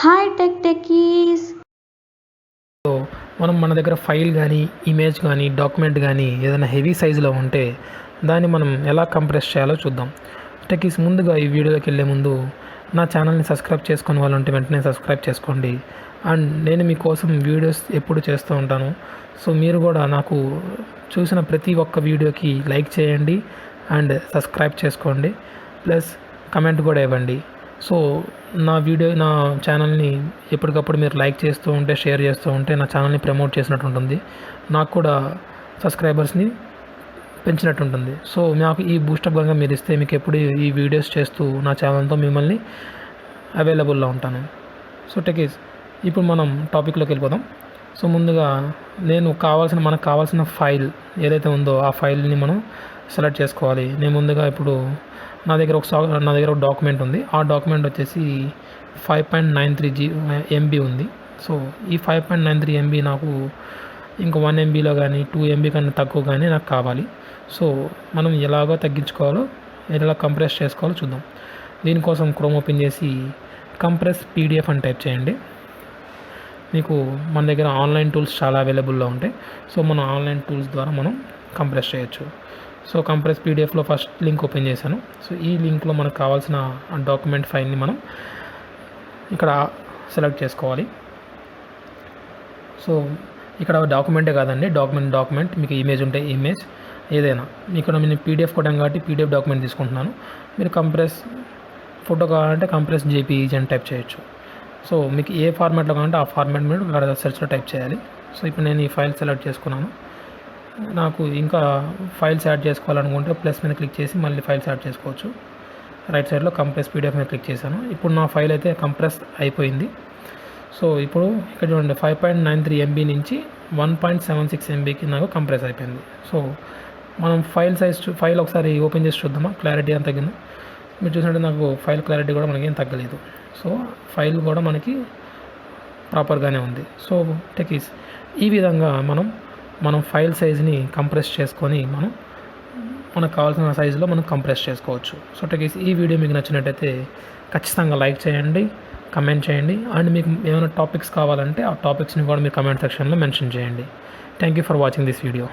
Hi techies. So మనం మన దగ్గర ఫైల్ కానీ ఇమేజ్ కానీ డాక్యుమెంట్ కానీ ఏదైనా హెవీ సైజులో ఉంటే దాన్ని మనం ఎలా కంప్రెస్ చేయాలో చూద్దాం. టెక్కీస్, ముందుగా ఈ వీడియోలోకి వెళ్ళే ముందు నా ఛానల్ని సబ్స్క్రైబ్ చేసుకునే వాళ్ళు ఉంటే వెంటనే సబ్స్క్రైబ్ చేసుకోండి. అండ్ నేను మీకోసం వీడియోస్ ఎప్పుడు చేస్తూ ఉంటాను. సో మీరు కూడా నాకు చూసిన ప్రతి ఒక్క వీడియోకి లైక్ చేయండి అండ్ సబ్స్క్రైబ్ చేసుకోండి, ప్లస్ కమెంట్ కూడా ఇవ్వండి. సో నా ఛానల్ని ఎప్పటికప్పుడు మీరు లైక్ చేస్తూ ఉంటే, షేర్ చేస్తూ ఉంటే నా ఛానల్ని ప్రమోట్ చేసినట్టు ఉంటుంది, నాకు కూడా సబ్స్క్రైబర్స్ని పెంచినట్టు ఉంటుంది. సో నాకు ఈ బూస్టప్ కనుక మీరు ఇస్తే మీకు ఎప్పుడు ఈ వీడియోస్ చేస్తూ నా ఛానల్తో మిమ్మల్ని అవైలబుల్లో ఉంటాను. సో టెక్కీస్, ఇప్పుడు మనం టాపిక్లోకి వెళ్ళిపోదాం. సో ముందుగా మనకు కావాల్సిన ఫైల్ ఏదైతే ఉందో ఆ ఫైల్ని మనం సెలెక్ట్ చేసుకోవాలి. నేను ముందుగా ఇప్పుడు నా దగ్గర ఒక డాక్యుమెంట్ ఉంది. ఆ డాక్యుమెంట్ వచ్చేసి 5.93 MB ఉంది. సో ఈ 5.93 MB నాకు ఇంకా 1 MBలో కానీ 2 MB కన్నా తక్కువ కానీ నాకు కావాలి. సో మనం ఎలాగో తగ్గించుకోవాలో, ఎలా కంప్రెస్ చేసుకోవాలో చూద్దాం. దీనికోసం క్రోమ్ ఓపెన్ చేసి కంప్రెస్ PDF అని టైప్ చేయండి. మీకు మన దగ్గర ఆన్లైన్ టూల్స్ చాలా అవైలబుల్లో ఉంటాయి. సో మన ఆన్లైన్ టూల్స్ ద్వారా మనం కంప్రెస్ చేయొచ్చు. సో కంప్రెస్ PDFలో ఫస్ట్ లింక్ ఓపెన్ చేశాను. సో ఈ లింక్లో మనకు కావాల్సిన డాక్యుమెంట్ ఫైల్ని మనం ఇక్కడ సెలెక్ట్ చేసుకోవాలి. సో ఇక్కడ డాక్యుమెంటే కాదండి, డాక్యుమెంట్ మీకు ఇమేజ్ ఉంటే ఇమేజ్ ఏదైనా. ఇక్కడ నేను PDF కొట్టాను కాబట్టి PDF డాక్యుమెంట్ తీసుకుంటున్నాను. మీరు కంప్రెస్ ఫోటో కావాలంటే కంప్రెస్ JPEG అని టైప్ చేయొచ్చు. సో మీకు ఏ ఫార్మాట్లో కావాలంటే ఆ ఫార్మాట్ మీరు అక్కడ సెర్చ్లో టైప్ చేయాలి. సో ఇప్పుడు నేను ఈ ఫైల్ సెలెక్ట్ చేసుకున్నాను. నాకు ఇంకా ఫైల్స్ యాడ్ చేసుకోవాలనుకుంటే ప్లస్ మీద క్లిక్ చేసి మళ్ళీ ఫైల్స్ యాడ్ చేసుకోవచ్చు. రైట్ సైడ్లో కంప్రెస్ PDF మీద క్లిక్ చేశాను. ఇప్పుడు నా ఫైల్ అయితే కంప్రెస్ అయిపోయింది. సో ఇప్పుడు ఇక్కడ చూడండి, 5.93 MB నుంచి 1.76 MBకి నాకు కంప్రెస్ అయిపోయింది. సో మనం ఫైల్ ఒకసారి ఓపెన్ చేసి చూద్దామా, క్లారిటీ ఎంత తగ్గిందో. మీరు చూసినట్టు నాకు ఫైల్ క్లారిటీ కూడా మనకి ఏం తగ్గలేదు. సో ఫైల్ కూడా మనకి ప్రాపర్గానే ఉంది. సో టెక్కీస్, ఈ విధంగా మనం ఫైల్ సైజ్ని కంప్రెస్ చేసుకొని మనకు కావాల్సిన సైజులో మనం కంప్రెస్ చేసుకోవచ్చు. సో టెక్కీస్, ఈ వీడియో మీకు నచ్చినట్టయితే ఖచ్చితంగా లైక్ చేయండి, కమెంట్ చేయండి. అండ్ మీకు ఏమైనా టాపిక్స్ కావాలంటే ఆ టాపిక్స్ని కూడా మీరు కమెంట్ సెక్షన్లో మెన్షన్ చేయండి. Thank you for watching this video.